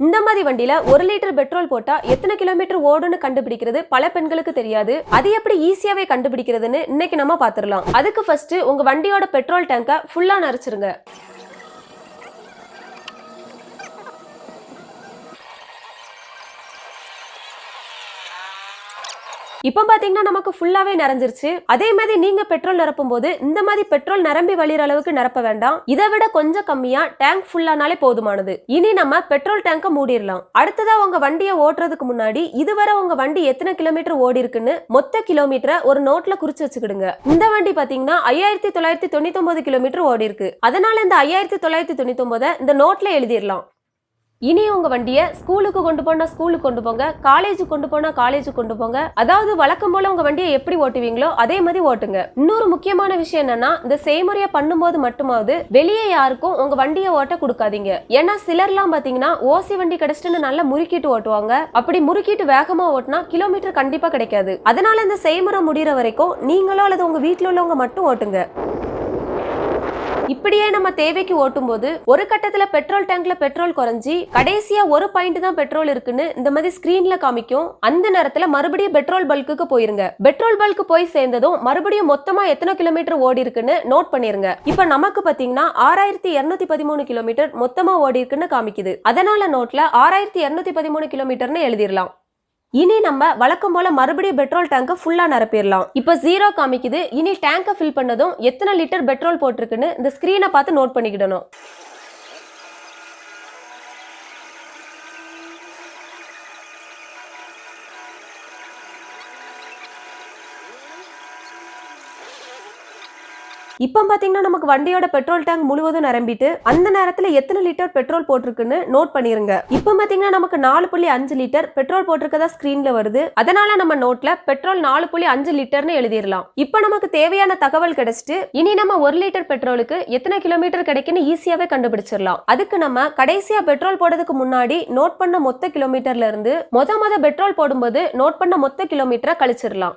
இந்த மாதிரி வண்டியில 1 லிட்டர் பெட்ரோல் போட்டா எத்தனை கிலோமீட்டர் ஓடுன்னு கண்டுபிடிக்கிறது பல பெண்களுக்கு தெரியாது. அது எப்படி ஈஸியாவே கண்டுபிடிக்கிறதுன்னு இன்னைக்கு நம்ம பாத்துறலாம். அதுக்கு ஃபர்ஸ்ட் உங்க வண்டியோட பெட்ரோல் டேங்கை ஃபுல்லா நிறைச்சிருங்க. இப்ப பாத்தீங்கன்னா நமக்கு ஃபுல்லாவே நிறைஞ்சிருச்சு. அதே மாதிரி நீங்க பெட்ரோல் நிரப்பும் போது இந்த மாதிரி பெட்ரோல் நிரம்பி வழிற அளவுக்கு நிரப்ப வேண்டாம். இதை விட கொஞ்சம் கம்மியா டேங்க் ஃபுல்லானாலே போதுமானது. இனி நம்ம பெட்ரோல் டேங்கை மூடிடலாம். அடுத்ததா உங்க வண்டியை ஓட்டுறதுக்கு முன்னாடி இதுவரை உங்க வண்டி எத்தனை கிலோமீட்டர் ஓடி இருக்குன்னு மொத்த கிலோமீட்டரை ஒரு நோட்ல குறிச்சு வச்சுக்கிடுங்க. இந்த வண்டி பாத்தீங்கன்னா 5999 கிலோமீட்டர் ஓடி இருக்கு. அதனால இந்த 5999 இந்த நோட்ல எழுதிடலாம். இனி உங்க வண்டியை ஸ்கூலுக்கு கொண்டு போனா ஸ்கூலுக்கு கொண்டு போங்க, காலேஜுக்கு கொண்டு போனா காலேஜுக்கு கொண்டு போங்க. அதாவது வழக்கம் போல உங்க வண்டியை எப்படி ஓட்டுவீங்களோ அதே மாதிரி ஓட்டுங்க. இன்னொரு முக்கியமான விஷயம் என்னன்னா, இந்த செய்முறையை பண்ணும்போது மட்டுமாவது வெளியே யாருக்கும் உங்க வண்டியை ஓட்ட கொடுக்காதீங்க. ஏன்னா சிலர்லாம் பாத்தீங்கன்னா ஓசி வண்டி கிடைச்சிட்டு நல்லா முறுக்கிட்டு ஓட்டுவாங்க. அப்படி முறுக்கிட்டு வேகமா ஓட்டினா கிலோமீட்டர் கண்டிப்பா கிடைக்காது. அதனால இந்த செய்முறை முடிகிற வரைக்கும் நீங்களோ அல்லது உங்க வீட்டுல உள்ளவங்க மட்டும் ஓட்டுங்க. இப்படியே நம்ம தேவைக்கு ஓட்டும் போது ஒரு கட்டத்துல பெட்ரோல் டேங்க்ல பெட்ரோல் குறைஞ்சி கடைசியா ஒரு பாயிண்ட் தான் பெட்ரோல் இருக்குன்னு இந்த மாதிரி ஸ்கிரீன்ல காமிக்கும். அந்த நேரத்துல மறுபடியும் பெட்ரோல் பல்க்குக்கு போயிருங்க. பெட்ரோல் பல்க் போய் சேர்ந்ததும் மறுபடியும் மொத்தமா எத்தனை கிலோமீட்டர் ஓடி இருக்குன்னு நோட் பண்ணிருங்க. இப்ப நமக்கு பாத்தீங்கன்னா 6213 கிலோமீட்டர் மொத்தமா ஓடி இருக்குன்னு காமிக்குது. அதனால நோட்ல 6213 கிலோமீட்டர்னு எழுதிடலாம். இனி நம்ம வழக்கம் போல மறுபடியும் பெட்ரோல் டேங்கை ஃபுல்லா நிரப்பிடலாம். இப்ப 0 காமிக்குது. இனி டேங்கை ஃபில் பண்ணதும் எத்தனை லிட்டர் பெட்ரோல் போட்டிருக்குன்னு இந்த ஸ்கிரீனை பார்த்து நோட் பண்ணிக்கிடணும். இப்ப பாத்தீங்கன்னா நமக்கு வண்டியோட பெட்ரோல் டேங்க் முழுவதும் நிரம்பிட்டு அந்த நேரத்துல எத்தனை லிட்டர் பெட்ரோல் போட்டிருக்குன்னு நோட் பண்ணிருங்க. இப்ப பாத்தீங்கன்னா நமக்கு 4.5 லிட்டர் பெட்ரோல் போட்டிருக்கதா ஸ்கிரீன்ல வருது. அதனால நம்ம நோட்ல பெட்ரோல் 4.5 லிட்டர்னு எழுதிடலாம். இப்ப நமக்கு தேவையான தகவல் கிடைச்சிட்டு இனி நம்ம 1 லிட்டர் பெட்ரோலுக்கு எத்தனை கிலோமீட்டர் கிடைக்குன்னு ஈஸியாவே கண்டுபிடிச்சிடலாம். அதுக்கு நம்ம கடைசியா பெட்ரோல் போடுறதுக்கு முன்னாடி நோட் பண்ண மொத்த கிலோமீட்டர்ல இருந்து மொத பெட்ரோல் போடும்போது நோட் பண்ண மொத்த கிலோமீட்டரை கழிச்சிடலாம்.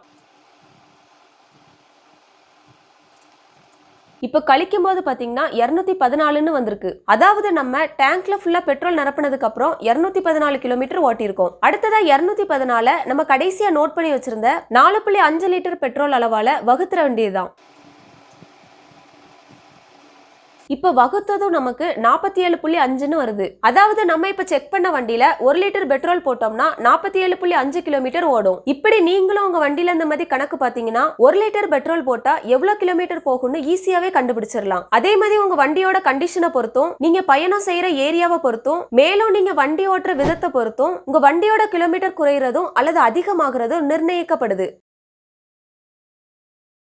இப்ப கழிக்கும் போது பாத்தீங்கன்னா 214 வந்திருக்கு. அதாவது நம்ம டேங்க்ல ஃபுல்லா பெட்ரோல் நிரப்பினதுக்கு அப்புறம் 214 கிலோமீட்டர் ஓட்டியிருக்கோம். அடுத்ததா 214 நம்ம கடைசியா நோட் பண்ணி வச்சிருந்த 4.5 லிட்டர் பெட்ரோல் அளவால வகுத்துற வேண்டியதுதான். இப்ப வகுத்ததும் நமக்கு 47.5 வருது. அதாவது நம்ம இப்ப செக் பண்ண வண்டியில 1 லிட்டர் பெட்ரோல் போட்டோம்னா 47.5 கிலோமீட்டர் ஓடும். இப்படி நீங்களும் உங்க வண்டியில இந்த மாதிரி கணக்கு பாத்தீங்கன்னா 1 லிட்டர் பெட்ரோல் போட்டா எவ்வளவு கிலோமீட்டர் போகும்னு ஈஸியாவே கண்டுபிடிச்சிடலாம். அதே மாதிரி உங்க வண்டியோட கண்டிஷனை பொறுத்தும், நீங்க பயணம் செய்யற ஏரியாவை பொறுத்தும், மேலும் நீங்க வண்டி ஓட்டுற விதத்தை பொறுத்தும் உங்க வண்டியோட கிலோமீட்டர் குறையறதும் அல்லது அதிகமாகிறதும் நிர்ணயிக்கப்படுது.